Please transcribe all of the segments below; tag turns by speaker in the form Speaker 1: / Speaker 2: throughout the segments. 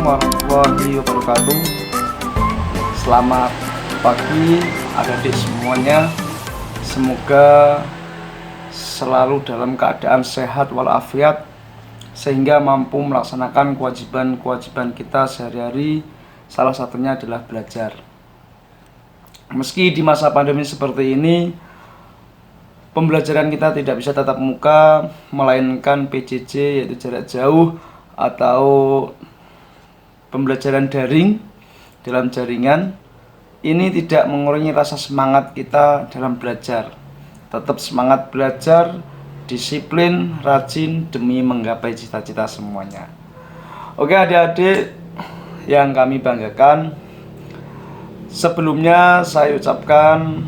Speaker 1: warahmatullahi wabarakatuh. Selamat pagi adik-adik semuanya. Semoga selalu dalam keadaan sehat walafiat, sehingga mampu melaksanakan kewajiban-kewajiban kita sehari-hari. Salah satunya adalah belajar. Meski di masa pandemi seperti ini, pembelajaran kita tidak bisa tatap muka, melainkan PJJ, yaitu jarak jauh, atau pembelajaran daring dalam jaringan. Ini tidak mengurangi rasa semangat kita dalam belajar. Tetap semangat belajar, disiplin, rajin demi menggapai cita-cita semuanya. Oke adik-adik yang kami banggakan, sebelumnya saya ucapkan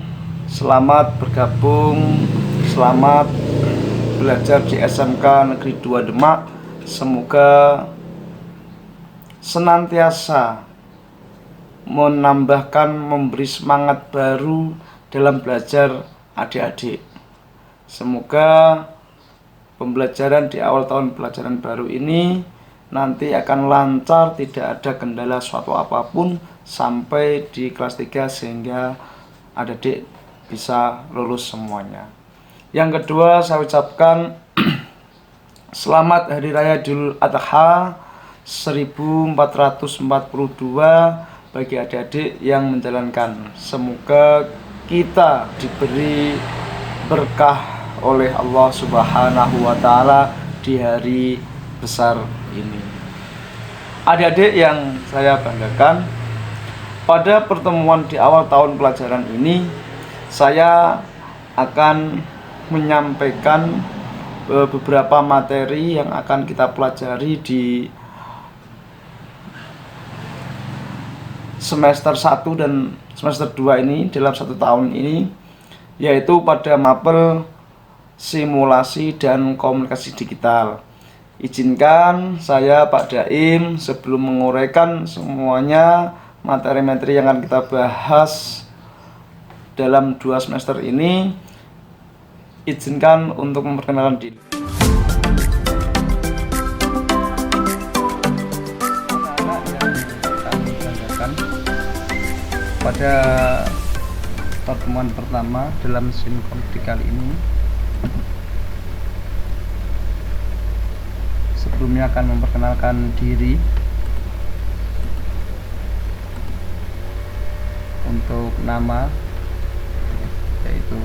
Speaker 1: selamat bergabung, selamat belajar di SMK Negeri 2 Demak. Semoga senantiasa menambahkan, memberi semangat baru dalam belajar adik-adik. Semoga pembelajaran di awal tahun pelajaran baru ini nanti akan lancar, tidak ada kendala suatu apapun sampai di kelas 3, sehingga adik-adik bisa lulus semuanya. Yang kedua, saya ucapkan selamat Hari Raya Idul Adha 1442 bagi adik-adik yang menjalankan. Semoga kita diberi berkah oleh Allah Subhanahu wa Ta'ala di hari besar ini. Adik-adik yang saya banggakan, pada pertemuan di awal tahun pelajaran ini saya akan menyampaikan beberapa materi yang akan kita pelajari di semester 1 dan semester 2 ini, dalam 1 tahun ini, yaitu pada mapel simulasi dan komunikasi digital. Izinkan saya Pak Daim, sebelum menguraikan semuanya materi-materi yang akan kita bahas dalam 2 semester ini, izinkan untuk memperkenalkan diri. Anak-anak yang kami banggakan, pada pertemuan pertama dalam simkomdi kali ini, sebelumnya akan memperkenalkan diri. Untuk nama, yaitu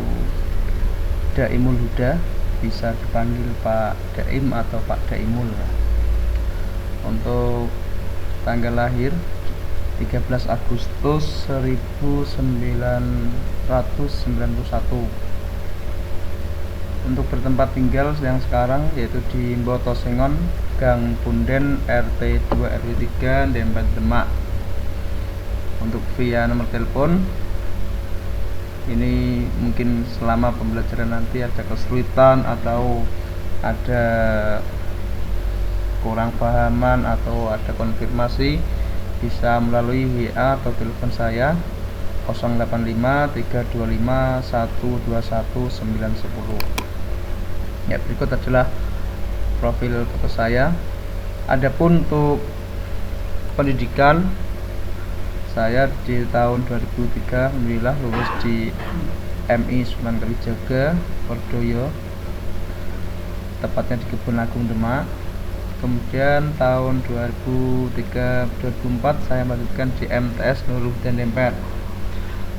Speaker 1: Daimul Huda, bisa dipanggil Pak Daim atau Pak Daimul. Untuk tanggal lahir 13 Agustus 1991. Untuk bertempat tinggal yang sekarang yaitu di Mbotosengon, Gang Punden, RT 2 RW 3, Dempet, Demak. Untuk via nomor telepon, ini mungkin selama pembelajaran nanti ada kesulitan atau ada kurang pahaman atau ada konfirmasi, bisa melalui WA atau telepon saya 085 325 121 910. Ya, berikut adalah profil foto saya. Adapun untuk pendidikan, saya di tahun 2003 alhamdulillah lulus di MI Sunan Kalijaga, Ordoyo, tepatnya di Kebun Agung, Demak. Kemudian tahun 2003-2004 saya melanjutkan di MTS Nurul Huda Dempet.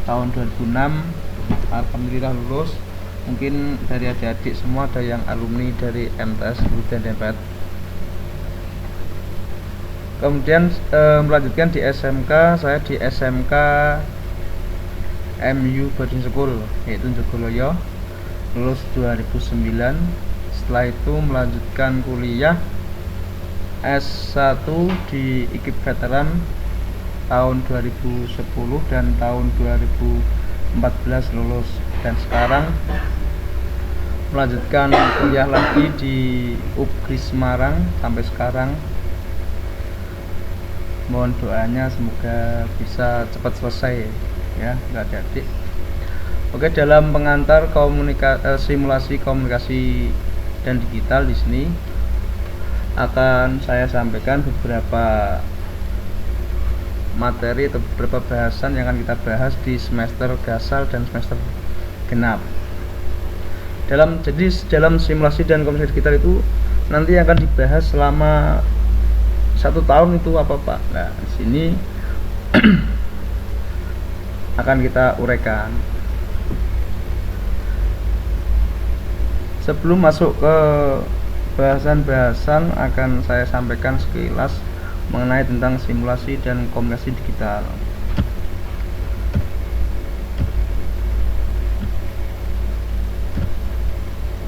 Speaker 1: Tahun 2006 alhamdulillah lulus. Mungkin dari adik-adik semua ada yang alumni dari MTS Nurul Huda Dempet. Kemudian melanjutkan di SMK, saya di SMK MU Boarding School, yaitu Jogoloyo, lulus 2009. Setelah itu melanjutkan kuliah S1 di IKIP Veteran tahun 2010 dan tahun 2014 lulus, dan sekarang melanjutkan kuliah lagi di UPGRI Semarang sampai sekarang. Mohon doanya semoga bisa cepat selesai ya adik-adik. Oke, dalam pengantar simulasi komunikasi dan digital, di sini akan saya sampaikan beberapa materi atau beberapa bahasan yang akan kita bahas di semester gasal dan semester genap. Jadi dalam simulasi dan komunikasi digital itu nanti akan dibahas selama 1 tahun itu apa Pak? Nah, di sini akan kita uraikan. Sebelum masuk ke bahasan-bahasan, akan saya sampaikan sekilas mengenai tentang simulasi dan komunikasi digital.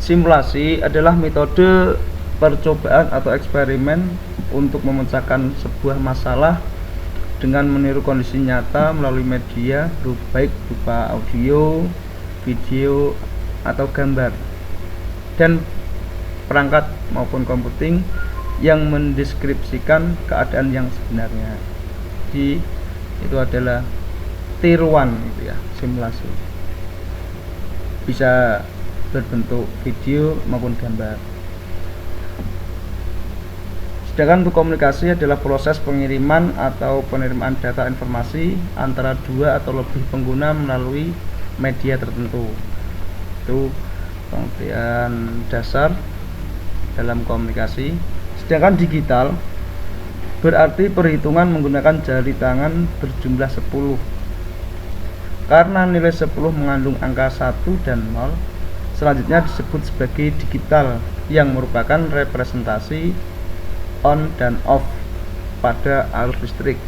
Speaker 1: Simulasi adalah metode percobaan atau eksperimen untuk memecahkan sebuah masalah dengan meniru kondisi nyata melalui media baik berupa audio, video, atau gambar, dan perangkat maupun komputing yang mendeskripsikan keadaan yang sebenarnya. Jadi itu adalah tiruan gitu ya, simulasi. Bisa berbentuk video maupun gambar. Sedangkan untuk komunikasi adalah proses pengiriman atau penerimaan data informasi antara 2 atau lebih pengguna melalui media tertentu. Itu pengertian dasar dalam komunikasi. Sedangkan digital berarti perhitungan menggunakan jari tangan berjumlah 10. Karena nilai 10 mengandung angka 1 dan 0, selanjutnya disebut sebagai digital, yang merupakan representasi on dan off pada arus listrik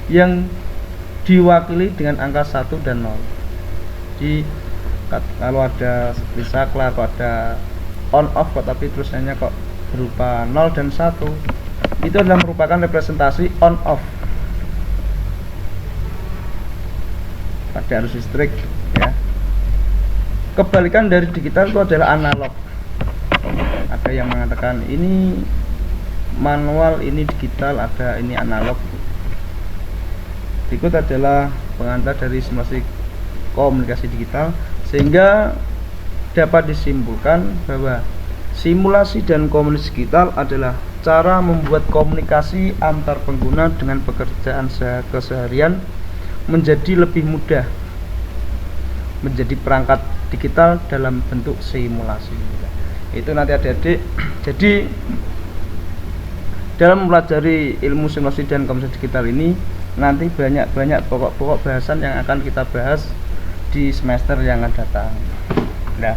Speaker 1: yang diwakili dengan angka 1 dan 0. Jadi kalau ada seperti saklar, kalau ada on off kok tapi tulisannya kok berupa 0 dan 1, itu adalah merupakan representasi on off pada arus listrik ya. Kebalikan dari digital itu adalah analog. Ada yang mengatakan ini manual, ini digital, ada ini analog. Berikut adalah pengantar dari simulasi komunikasi digital, sehingga dapat disimpulkan bahwa simulasi dan komunikasi digital adalah cara membuat komunikasi antar pengguna dengan pekerjaan keseharian menjadi lebih mudah menjadi perangkat digital dalam bentuk simulasi. Itu nanti adik-adik. Jadi dalam mempelajari ilmu simulasi dan komunikasi digital ini nanti banyak pokok-pokok bahasan yang akan kita bahas di semester yang akan datang. Nah,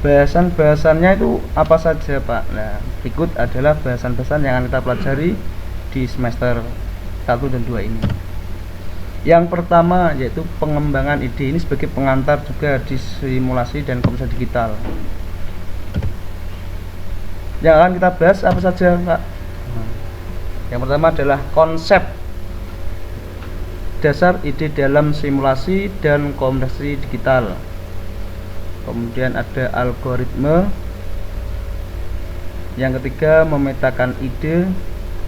Speaker 1: bahasan-bahasannya itu apa saja Pak? Nah, berikut adalah bahasan-bahasan yang akan kita pelajari di semester 1 dan 2 ini. Yang pertama yaitu pengembangan ide, ini sebagai pengantar juga di simulasi dan komunikasi digital. Yang akan kita bahas apa saja Pak? Yang pertama adalah konsep dasar ide dalam simulasi dan komunikasi digital. Kemudian ada algoritme. Yang ketiga memetakan ide,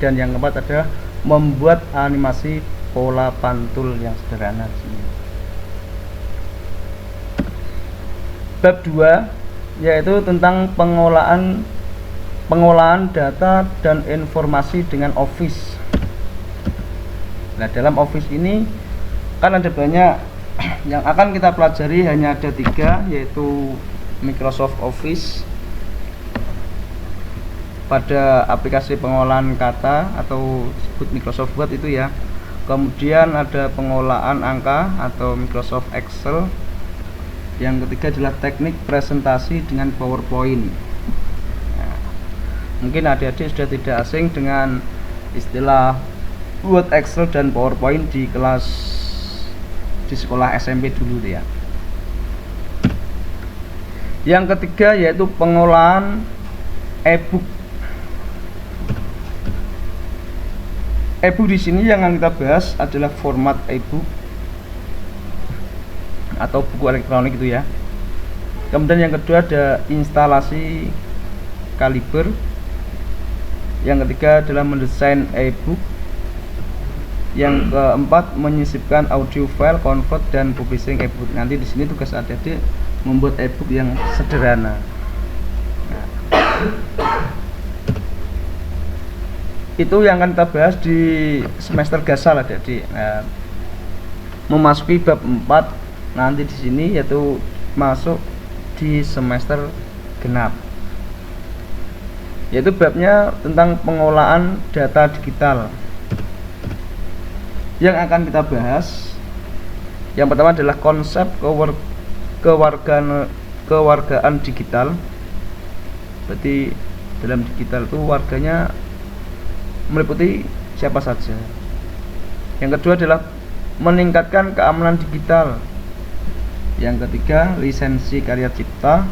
Speaker 1: dan yang keempat adalah membuat animasi pola pantul yang sederhana. Bab 2 yaitu tentang pengolahan data dan informasi dengan Office. Nah, dalam Office ini kan ada banyak. Yang akan kita pelajari hanya ada 3, yaitu Microsoft Office pada aplikasi pengolahan kata atau disebut Microsoft Word itu ya. Kemudian ada pengolahan angka atau Microsoft Excel. Yang ketiga adalah teknik presentasi dengan PowerPoint. Nah, mungkin adik-adik sudah tidak asing dengan istilah Word, Excel, dan PowerPoint di sekolah SMP dulu ya. Yang ketiga yaitu pengolahan e-book. E-book di sini yang akan kita bahas adalah format e-book atau buku elektronik itu ya. Kemudian yang kedua ada instalasi kaliber. Yang ketiga adalah mendesain e-book. Yang keempat menyisipkan audio file, convert, dan publishing e-book. Nanti di sini tugas adik-adik membuat e-book yang sederhana. Nah. itu yang akan kita bahas di semester gasal adik-adik. Nah, memasuki bab 4 nanti di sini, yaitu masuk di semester genap, yaitu babnya tentang pengolahan data digital. Yang akan kita bahas yang pertama adalah konsep kewargaan digital. Berarti dalam digital itu warganya meliputi siapa saja. Yang kedua adalah meningkatkan keamanan digital. Yang ketiga, lisensi karya cipta.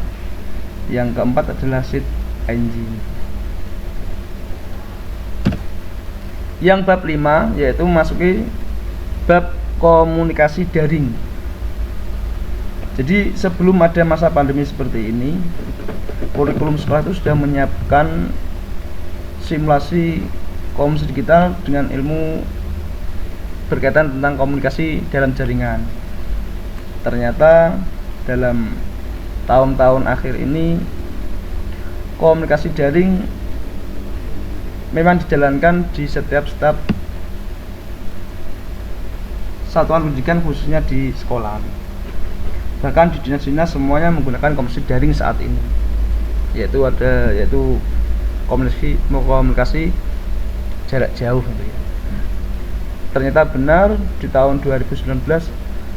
Speaker 1: Yang keempat adalah search engine. Yang bab 5 yaitu memasuki bab komunikasi daring. Jadi sebelum ada masa pandemi seperti ini, kurikulum sekolah itu sudah menyiapkan simulasi komunikasi digital dengan ilmu berkaitan tentang komunikasi dalam jaringan. Ternyata dalam tahun-tahun akhir ini komunikasi daring memang dijalankan di setiap satuan pendidikan, khususnya di sekolah. Bahkan di dinas-dinas semuanya menggunakan komunikasi daring saat ini, yaitu komunikasi jarak jauh gitu ya. Ternyata benar di tahun 2019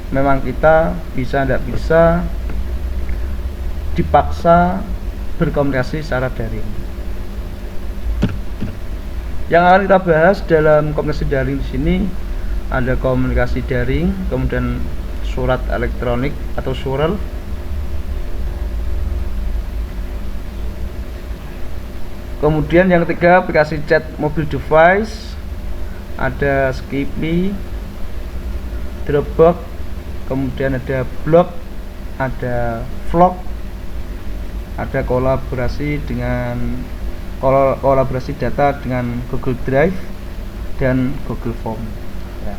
Speaker 1: memang kita tidak bisa dipaksa berkomunikasi secara daring. Yang akan kita bahas dalam komunikasi daring di sini ada komunikasi daring, kemudian surat elektronik atau surel, kemudian yang ketiga aplikasi chat mobile device, ada Skippy, Dropbox, kemudian ada blog, ada vlog, ada kolaborasi data dengan Google Drive dan Google Form. Ya.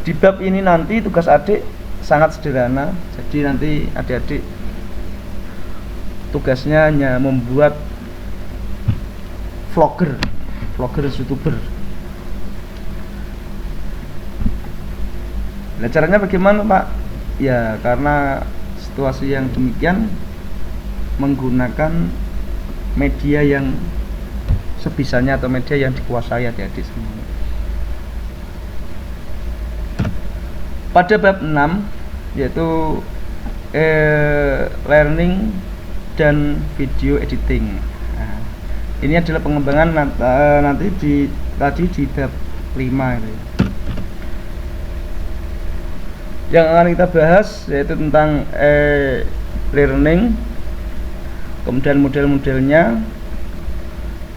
Speaker 1: Di bab ini nanti tugas adik sangat sederhana. Jadi nanti adik-adik tugasnya hanya membuat vlogger, YouTuber. Nah, caranya bagaimana, Pak? Ya, karena situasi yang demikian menggunakan media yang sebisanya atau media yang dikuasai adik-adik semua. Pada bab 6 yaitu learning dan video editing. Nah, ini adalah pengembangan nanti di bab 5 ini. Yang akan kita bahas yaitu tentang learning, kemudian model-modelnya,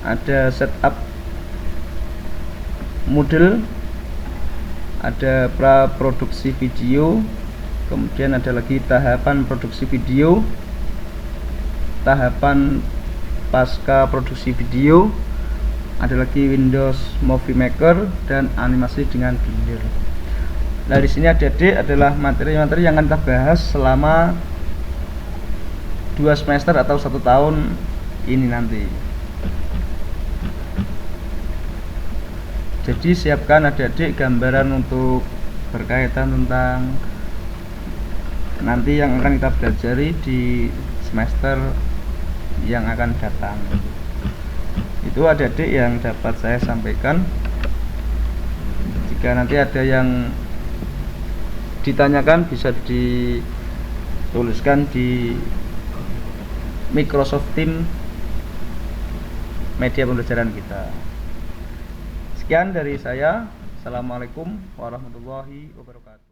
Speaker 1: ada setup model, ada pra-produksi video, kemudian ada lagi tahapan produksi video, tahapan pasca produksi video, ada lagi Windows Movie Maker, dan animasi dengan Blender. Nah, di sini adik-adik adalah materi-materi yang akan kita bahas selama 2 semester atau 1 tahun ini nanti. Jadi siapkan adik-adik gambaran untuk berkaitan tentang nanti yang akan kita pelajari di semester yang akan datang. Itu adik-adik yang dapat saya sampaikan. Jika nanti ada yang ditanyakan bisa dituliskan di Microsoft Teams media pembelajaran kita. Sekian dari saya. Assalamualaikum warahmatullahi wabarakatuh.